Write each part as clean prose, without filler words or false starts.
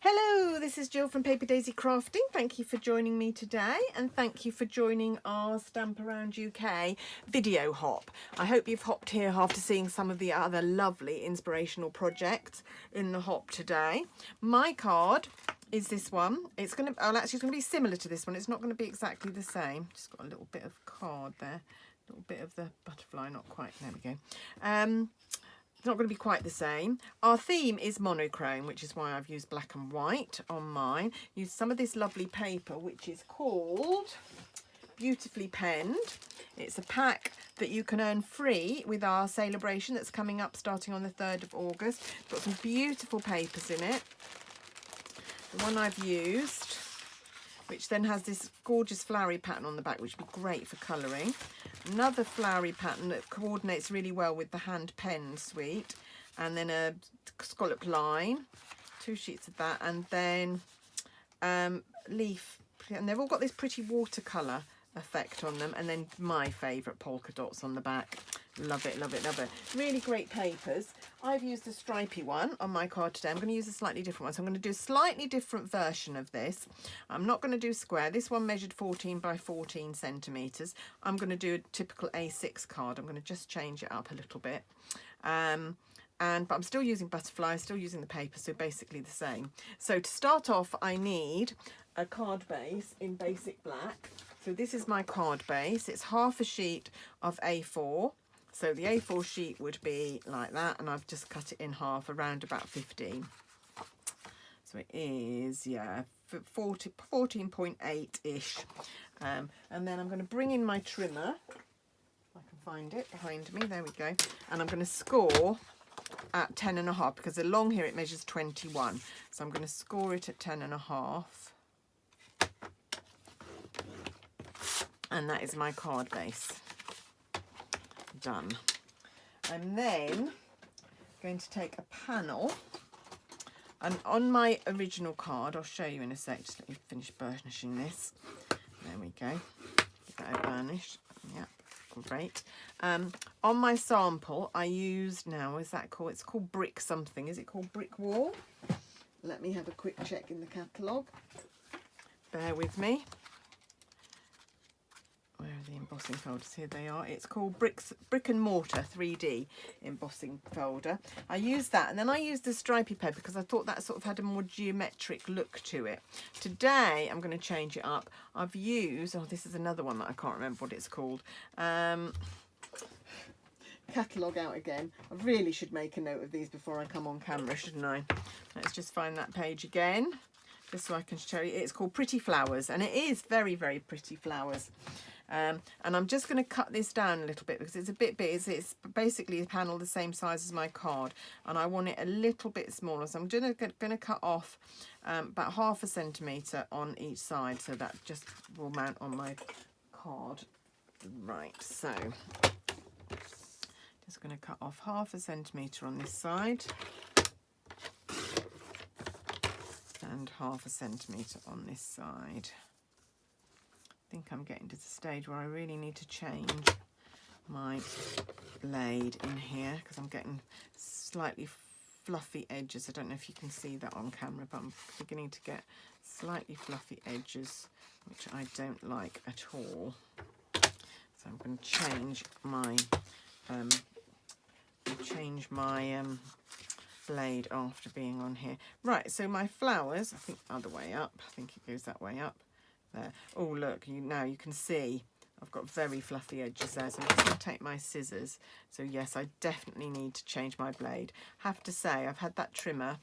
Hello, this is Jill from Paper Daisy Crafting. Thank you for joining me today, and thank you for joining our Stamp Around UK video hop. I hope you've hopped here after seeing some of the other lovely inspirational projects in the hop today. My card is this one. It's going to be similar to this one. It's not going to be exactly the same. Just got a little bit of card there, a little bit of the butterfly, not quite. There we go. It's not going to be quite the same. Our theme is monochrome, which is why I've used black and white on mine. Used some of this lovely paper, which is called Beautifully Penned. It's a pack that you can earn free with our celebration that's coming up starting on the 3rd of August. It's got some beautiful papers in it. The one I've used, which then has this gorgeous flowery pattern on the back, which would be great for colouring. Another flowery pattern that coordinates really well with the hand pen suite, and then a scallop line, 2 sheets of that, and then leaf, and they've all got this pretty watercolour effect on them, and then my favourite polka dots on the back. Love it, love it, love it. Really great papers. I've used a stripy one on my card today. I'm going to use a slightly different one. So I'm going to do a slightly different version of this. I'm not going to do square. This one measured 14 by 14 centimetres. I'm going to do a typical A6 card. I'm going to just change it up a little bit. But I'm still using butterfly, still using the paper, so basically the same. So to start off, I need a card base in basic black. So this is my card base. It's half a sheet of A4. So the A4 sheet would be like that, and I've just cut it in half, around about 15. So it is, yeah, 14.8-ish. And then I'm going to bring in my trimmer. If I can find it behind me. There we go. And I'm going to score at 10.5, because along here it measures 21. So I'm going to score it at 10.5. And that is my card base. Done. I'm then going to take a panel, and on my original card, I'll show you in a sec, just let me finish burnishing this. There we go. Give that a burnish. Yeah, great. On my sample, I used, now, is that called? It's called Brick something. Is it called Brick Wall? Let me have a quick check in the catalogue. Bear with me. Where are the embossing folders? Here they are. It's called Brick and Mortar 3D embossing folder. I used that, and then I used the stripy paper because I thought that sort of had a more geometric look to it. Today I'm going to change it up. I've used, oh, this is another one that I can't remember what it's called. Catalogue out again. I really should make a note of these before I come on camera, shouldn't I? Let's just find that page again, just so I can show you. It's called Pretty Flowers, and it is very, very pretty flowers. And I'm just going to cut this down a little bit because it's a bit big. It's basically a panel the same size as my card, and I want it a little bit smaller. So I'm going to cut off about 1/2 centimetre on each side, so that just will mount on my card. Right, so just going to cut off 1/2 centimetre on this side and 1/2 centimetre on this side. I think I'm getting to the stage where I really need to change my blade in here because I'm getting slightly fluffy edges. I don't know if you can see that on camera, but I'm beginning to get slightly fluffy edges, which I don't like at all. So I'm going to change my blade after being on here. Right, so my flowers, I think other way up. I think it goes that way up. There. Oh, look, now you can see I've got very fluffy edges there, so I'm just going to take my scissors. So yes, I definitely need to change my blade. Have to say, I've had that trimmer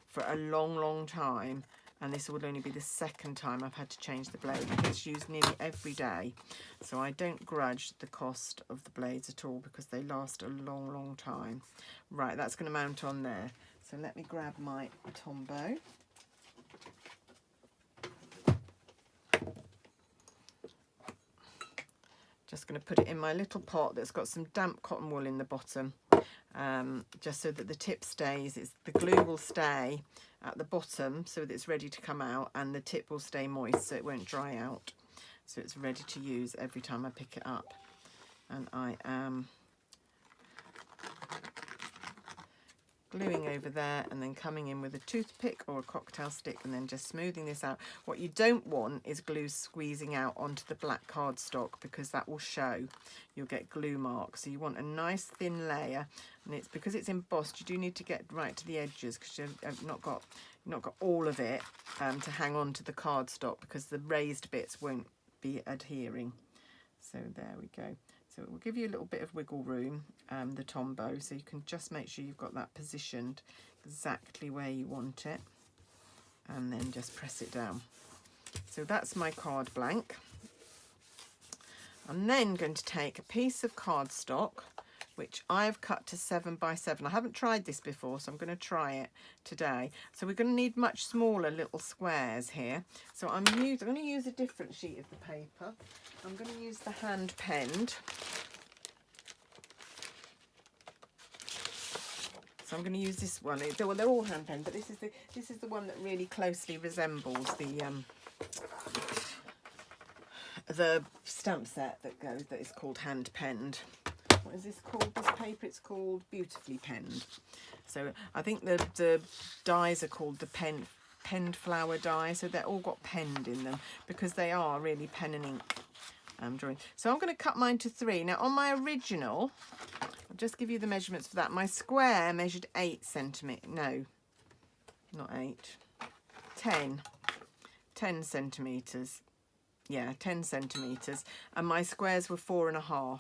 for a long, long time, and this will only be the 2nd time I've had to change the blade. It's used nearly every day, so I don't grudge the cost of the blades at all because they last a long, long time. Right, that's going to mount on there. So let me grab my Tombow. Just going to put it in my little pot that's got some damp cotton wool in the bottom, just so that the tip stays. The glue will stay at the bottom so that it's ready to come out, and the tip will stay moist so it won't dry out. So it's ready to use every time I pick it up. And I am gluing over there and then coming in with a toothpick or a cocktail stick and then just smoothing this out. What you don't want is glue squeezing out onto the black cardstock, because that will show. You'll get glue marks. So you want a nice thin layer, and it's because it's embossed, you do need to get right to the edges, because you've not got all of it to hang on to the cardstock, because the raised bits won't be adhering. So there we go. So it will give you a little bit of wiggle room, the Tombow, so you can just make sure you've got that positioned exactly where you want it, and then just press it down. So that's my card blank. I'm then going to take a piece of cardstock, which I've cut to 7 by 7. I haven't tried this before, so I'm going to try it today. So we're going to need much smaller little squares here. So I'm going to use a different sheet of the paper. I'm going to use the hand penned. So I'm going to use this one. Well, they're all hand penned, but this is the one that really closely resembles the stamp set that is called hand penned. What is this called? This paper? It's called Beautifully Penned. So I think the dies are called the penned flower die. So they're all got penned in them, because they are really pen and ink drawing. So I'm going to cut mine to 3. Now on my original, I'll just give you the measurements for that. My square measured 8 centimetres. No, not 8. 10 centimetres. Yeah, 10 centimetres. And my squares were 4.5.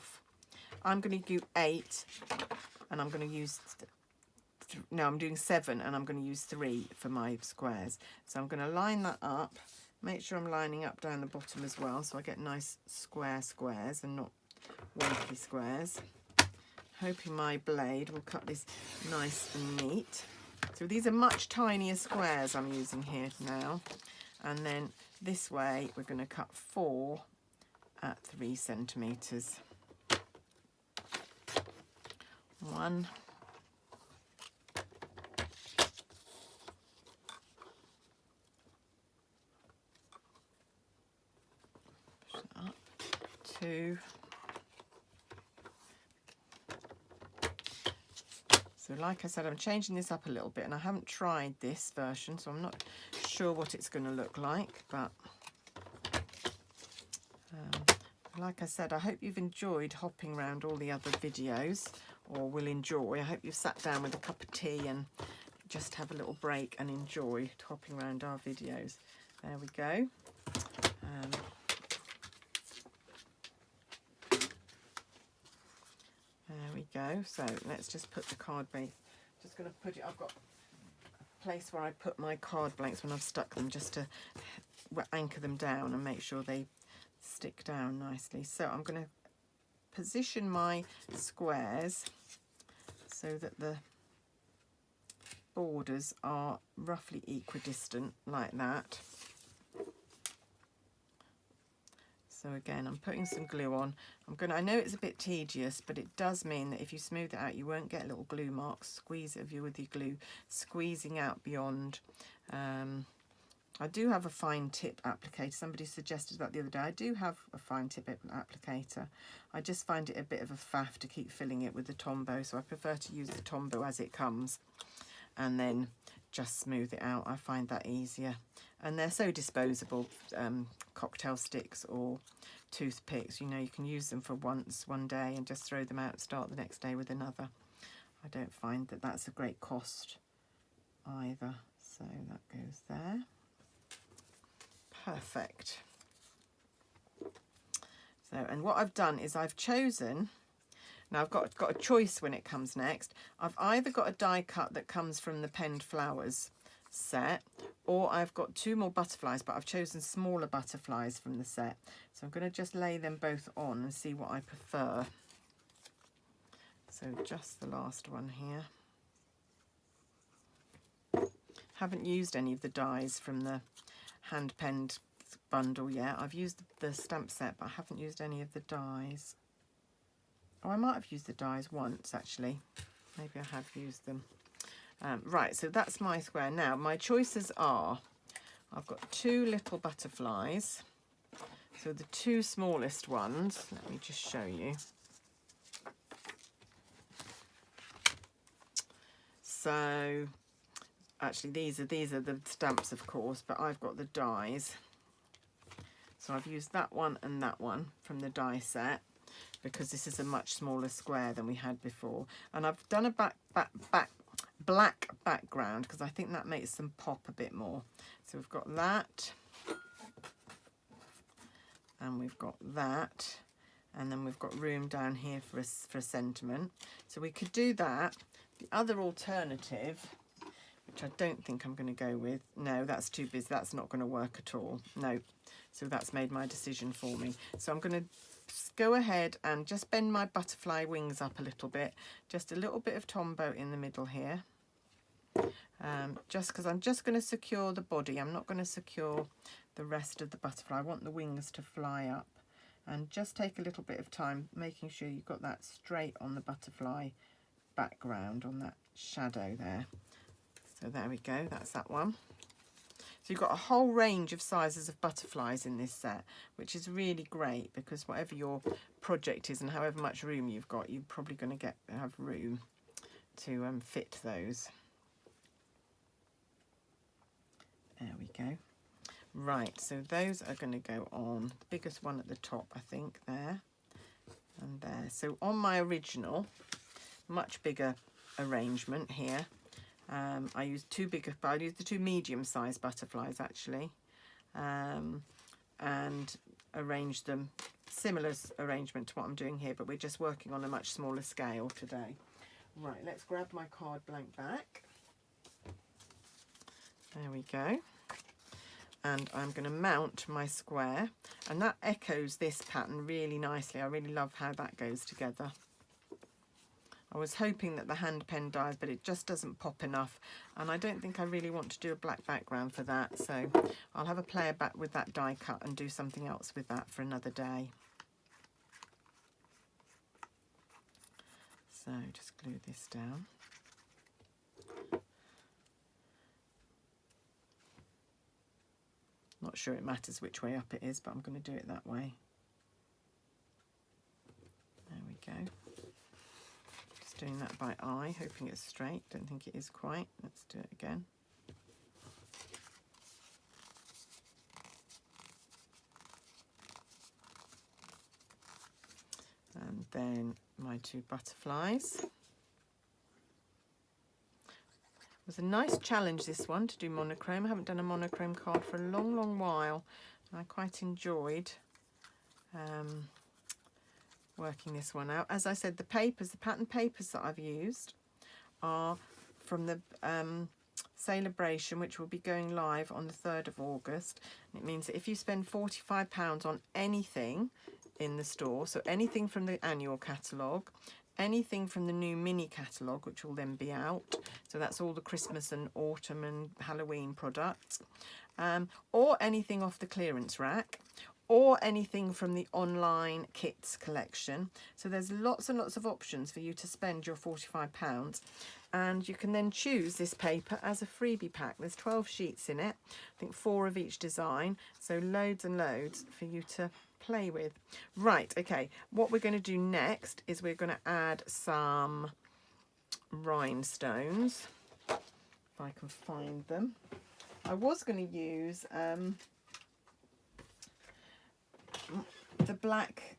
I'm going to do 8, and I'm going to use, no, I'm doing 7, and I'm going to use 3 for my squares. So I'm going to line that up, make sure I'm lining up down the bottom as well, so I get nice square squares and not wonky squares. Hoping my blade will cut this nice and neat. So these are much tinier squares I'm using here now. And then this way we're going to cut 4 at 3 centimetres. 1, 2. So like I said, I'm changing this up a little bit, and I haven't tried this version, so I'm not sure what it's going to look like, but like I said, I hope you've enjoyed hopping around all the other videos, or will enjoy. I hope you've sat down with a cup of tea and just have a little break and enjoy hopping around our videos. There we go. There we go. So let's just put the card base. Just going to put it, I've got a place where I put my card blanks when I've stuck them, just to anchor them down and make sure they stick down nicely. So I'm going to position my squares so that the borders are roughly equidistant, like that. So again, I'm putting some glue on. I know it's a bit tedious, but it does mean that if you smooth it out, you won't get little glue marks. Squeeze it with your glue, squeezing out beyond. I do have a fine tip applicator. Somebody suggested that the other day. I do have a fine tip applicator. I just find it a bit of a faff to keep filling it with the Tombow, so I prefer to use the Tombow as it comes and then just smooth it out. I find that easier. And they're so disposable, cocktail sticks or toothpicks. You know, you can use them for one day and just throw them out, start the next day with another. I don't find that that's a great cost either. So that goes there. Perfect. So, and what I've done is I've chosen, now I've got a choice when it comes next. I've either got a die cut that comes from the Penned Flowers set, or I've got 2 more butterflies, but I've chosen smaller butterflies from the set. So I'm going to just lay them both on and see what I prefer. So just the last one here. Haven't used any of the dies from the hand-penned bundle yet. I've used the stamp set, but I haven't used any of the dies. Oh, I might have used the dies once, actually. Maybe I have used them. Right, so that's my square. Now, my choices are, I've got 2 little butterflies. So the 2 smallest ones, let me just show you. So actually these are the stamps, of course, but I've got the dies. So I've used that one and that one from the die set, because this is a much smaller square than we had before. And I've done a black background because I think that makes them pop a bit more. So we've got that, and we've got that, and then we've got room down here for a sentiment. So we could do that. The other alternative, which I don't think I'm going to go with, no, that's too busy, that's not going to work at all, no. So that's made my decision for me. So I'm going to go ahead and just bend my butterfly wings up a little bit, just a little bit of Tombow in the middle here, just because I'm just going to secure the body. I'm not going to secure the rest of the butterfly. I want the wings to fly up, and just take a little bit of time making sure you've got that straight on the butterfly background, on that shadow there. So there we go, that's that one. So you've got a whole range of sizes of butterflies in this set, which is really great, because whatever your project is and however much room you've got, you're probably going to have room to fit those. There we go. Right, so those are going to go on the biggest one at the top, I think, there and there. So on my original, much bigger arrangement here, I used I used the two medium-sized butterflies actually, and arranged them, similar arrangement to what I'm doing here, but we're just working on a much smaller scale today. Right, let's grab my card blank back. There we go. And I'm going to mount my square, and that echoes this pattern really nicely. I really love how that goes together. I was hoping that the hand pen dies, but it just doesn't pop enough, and I don't think I really want to do a black background for that, so I'll have a play back with that die cut and do something else with that for another day. So just glue this down. Not sure it matters which way up it is, but I'm going to do it that way. There we go. Just doing that by eye, hoping it's straight. Don't think it is quite. Let's do it again. And then my two butterflies. It was a nice challenge, this one, to do monochrome. I haven't done a monochrome card for a long, long while. I quite enjoyed working this one out. As I said, the papers, the pattern papers that I've used are from the Celebration, which will be going live on the 3rd of August. It means that if you spend £45 on anything in the store, so anything from the annual catalogue, anything from the new mini catalogue, which will then be out, so that's all the Christmas and autumn and Halloween products, or anything off the clearance rack, or anything from the online kits collection. So there's lots and lots of options for you to spend your £45, and you can then choose this paper as a freebie pack. There's 12 sheets in it, I think 4 of each design, so loads and loads for you to play with. Right, okay, what we're going to do next is we're going to add some rhinestones, if I can find them. I was going to use the black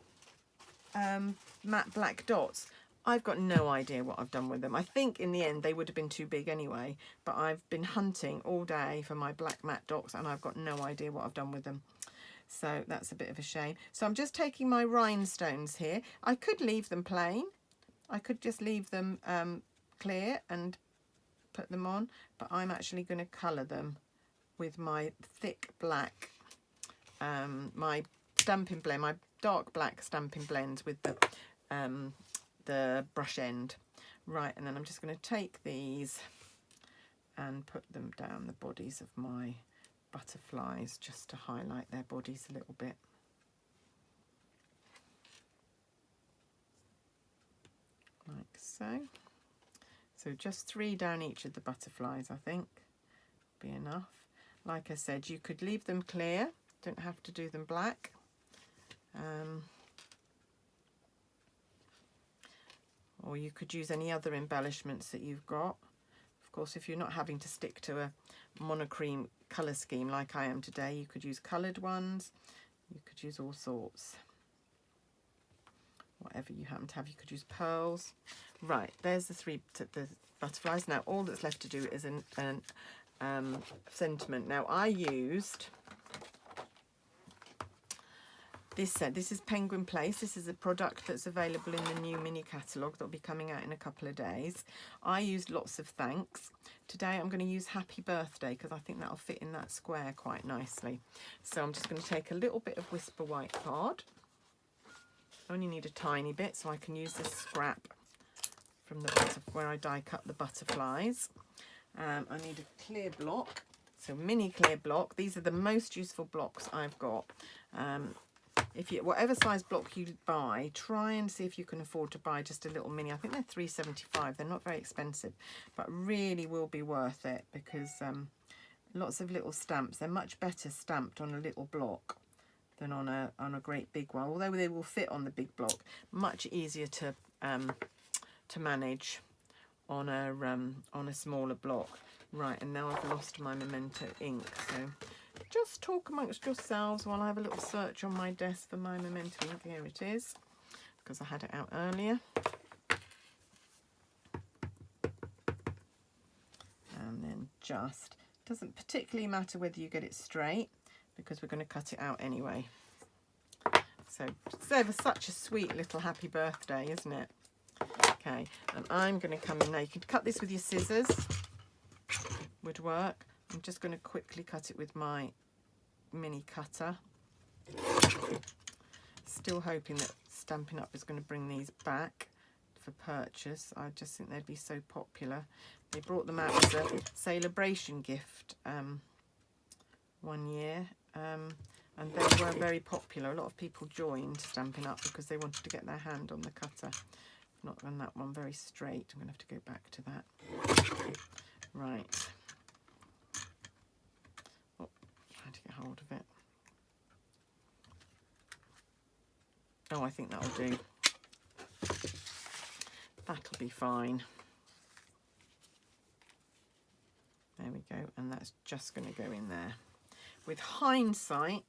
matte black dots. I've got no idea what I've done with them. I think in the end they would have been too big anyway, but I've been hunting all day for my black matte dots and I've got no idea what I've done with them. So that's a bit of a shame. So I'm just taking my rhinestones here. I could leave them plain. I could just leave them clear and put them on, but I'm actually going to colour them with my thick black, my Stampin' Blend, my dark black Stampin' Blends with the brush end. Right, and then I'm just going to take these and put them down the bodies of my butterflies, just to highlight their bodies a little bit. Like so. So just 3 down each of the butterflies, I think, be enough. Like I said, you could leave them clear, don't have to do them black. Or you could use any other embellishments that you've got. Of course, if you're not having to stick to a monochrome colour scheme like I am today, you could use coloured ones, you could use all sorts. Whatever you happen to have, you could use pearls. Right, there's the butterflies. Now all that's left to do is an sentiment. Now I used this set. This is Penguin Place. This is a product that's available in the new mini catalogue that'll be coming out in a couple of days. I used Lots of Thanks. Today I'm going to use Happy Birthday because I think that'll fit in that square quite nicely. So I'm just going to take a little bit of Whisper White card. I only need a tiny bit, so I can use this scrap from the where I die cut the butterflies. I need a clear block, so mini clear block. These are the most useful blocks I've got. If you, whatever size block you buy, try and see if you can afford to buy just a little mini. I think they're $3.75. They're not very expensive, but really will be worth it because lots of little stamps. They're much better stamped on a little block than on a great big one, although they will fit on the big block. Much easier to manage on a smaller block. Right, and now I've lost my Memento ink, so just talk amongst yourselves while I have a little search on my desk for my Memento ink. Here it is, because I had it out earlier. And then just, doesn't particularly matter whether you get it straight, because we're going to cut it out anyway. So it's ever such a sweet little happy birthday, isn't it? Okay, and I'm going to come in now. You can cut this with your scissors, would work. I'm just going to quickly cut it with my mini cutter. Still hoping that Stampin' Up is going to bring these back for purchase. I just think they'd be so popular. They brought them out as a celebration gift one year. And they were very popular. A lot of people joined Stampin' Up because they wanted to get their hand on the cutter. Not on that one very straight. I'm going to have to go back to that. Right. Oh, trying to get hold of it. Oh, I think that'll do. That'll be fine. There we go. And that's just going to go in there. With hindsight,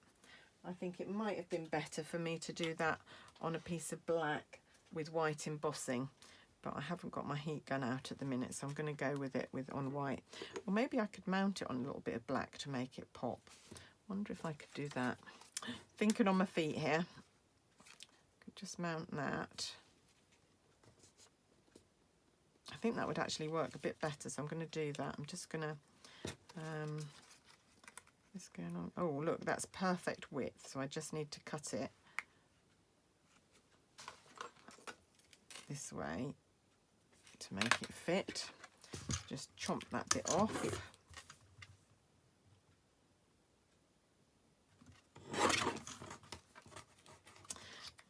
I think it might have been better for me to do that on a piece of black with white embossing, but I haven't got my heat gun out at the minute, so I'm going to go with it on white. Or maybe I could mount it on a little bit of black to make it pop. Wonder if I could do that. Thinking on my feet here. Could just mount that. I think that would actually work a bit better, so I'm going to do that. I'm just going to what's going on? Oh, look, that's perfect width, so I just need to cut it this way to make it fit. Just chomp that bit off.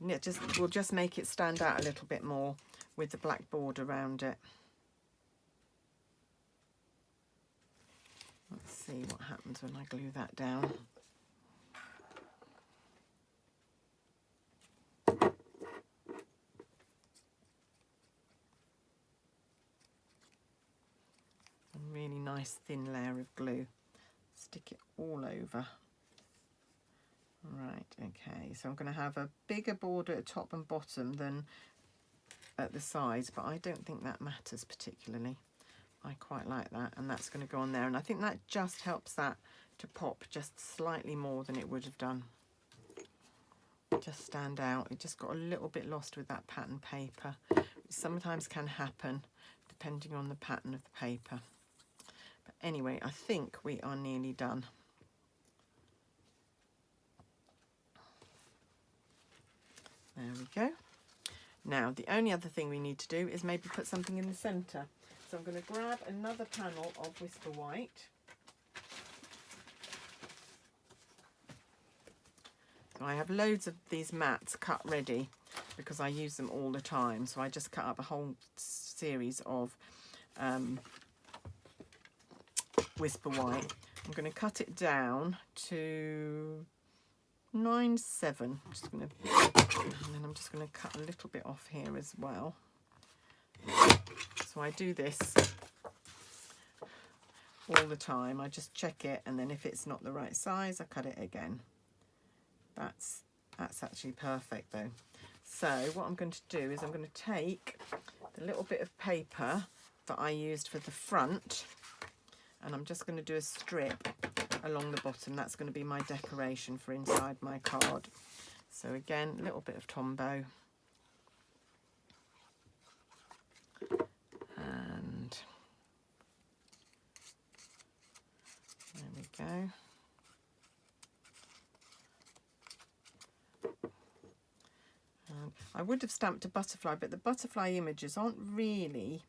And we'll just make it stand out a little bit more with the black border around it. Let's see what happens when I glue that down. A really nice thin layer of glue. Stick it all over. Right, okay, so I'm going to have a bigger border at top and bottom than at the sides, but I don't think that matters particularly. I quite like that, and that's going to go on there, and I think that just helps that to pop just slightly more than it would have done. Just stand out. It just got a little bit lost with that pattern paper. It sometimes can happen depending on the pattern of the paper. But anyway, I think we are nearly done. There we go. Now, the only other thing we need to do is maybe put something in the centre. So I'm going to grab another panel of Whisper White. So I have loads of these mats cut ready because I use them all the time. So I just cut up a whole series of Whisper White. I'm going to cut it down to 9/7. And then I'm just going to cut a little bit off here as well. So I do this all the time. I just check it, and then if it's not the right size, I cut it again. That's actually perfect though. So what I'm going to do is I'm going to take the little bit of paper that I used for the front, and I'm just going to do a strip along the bottom. That's going to be my decoration for inside my card. So again, a little bit of Tombow. And there we go. I would have stamped a butterfly, but the butterfly images aren't really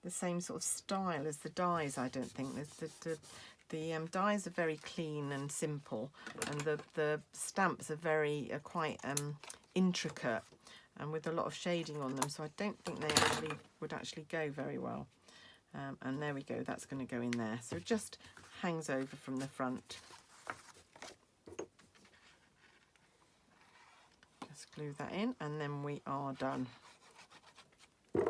the same sort of style as the dies, I don't think. The dies are very clean and simple, and the stamps are quite intricate and with a lot of shading on them, so I don't think they would actually go very well. And there we go, that's going to go in there. So it just hangs over from the front. Just glue that in, and then we are done. There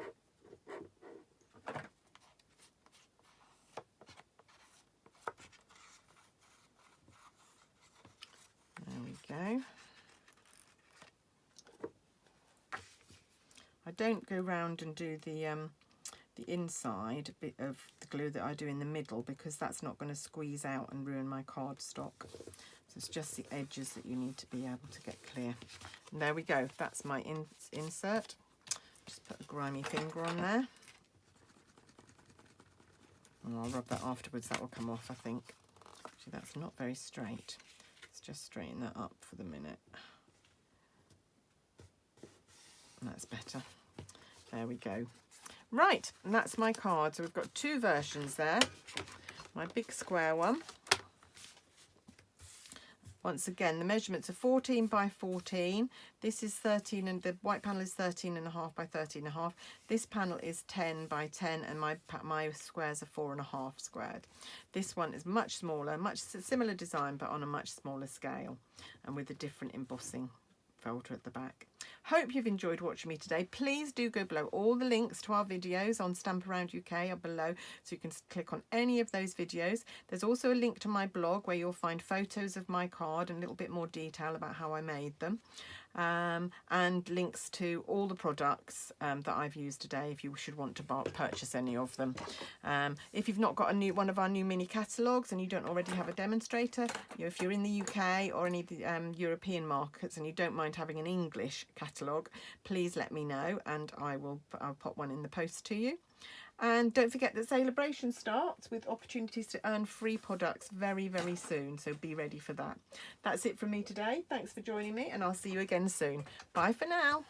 we go. I don't go round and do the inside bit of the glue that I do in the middle, because that's not going to squeeze out and ruin my cardstock. So it's just the edges that you need to be able to get clear. And there we go, that's my insert. Just put a grimy finger on there. And I'll rub that afterwards, that will come off, I think. Actually, that's not very straight. Let's just straighten that up for the minute. That's better. There we go. Right, and that's my card. So we've got two versions there. My big square one. Once again, the measurements are 14 by 14. This is 13, and the white panel is 13.5 by 13.5. This panel is 10 by 10, and my squares are 4.5 squared. This one is much smaller, much similar design, but on a much smaller scale, and with a different embossing folder at the back. Hope you've enjoyed watching me today. Please do go below. All the links to our videos on Stamp Around UK are below, so you can click on any of those videos. There's also a link to my blog where you'll find photos of my card and a little bit more detail about how I made them, and links to all the products that I've used today if you should want to purchase any of them. If you've not got one of our new mini catalogues and you don't already have a demonstrator, if you're in the UK or any of the European markets and you don't mind having an English catalogue, please let me know, and I'll pop one in the post to you. And don't forget that Celebration starts with opportunities to earn free products very, very soon, so be ready for that. That's it from me today. Thanks for joining me, and I'll see you again soon. Bye for now.